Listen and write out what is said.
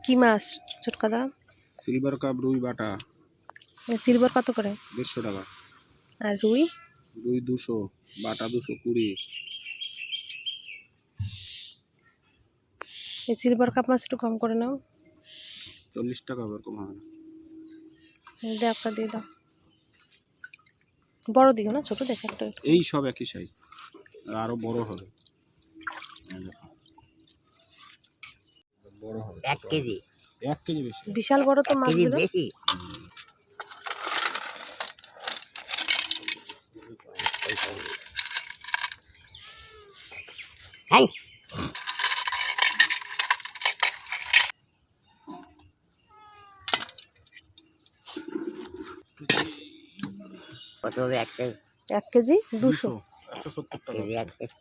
কি মাছ ছোটকাদা? Silver cup রুই বাটা। Silver কত করে? 150 টাকা। আর রুই? রুই 200, বাটা 220। এই সিলভার কাপ মাছ একটু কম করে নাও। 40 টাকা, এরকম হবে না। দে একটা দিয়ে দাও, বড় দিও না, ছোট দেখে একটা। এই সব একই সাইজ, আরো বড় হবে। বড় হবে 1 কেজি। 1 কেজি বেশি। বিশাল বড় তো মাছগুলো। বেশি। হাই কত হবে? 1 কেজি 1 কেজি 200। 170 টাকা। KG 1 KG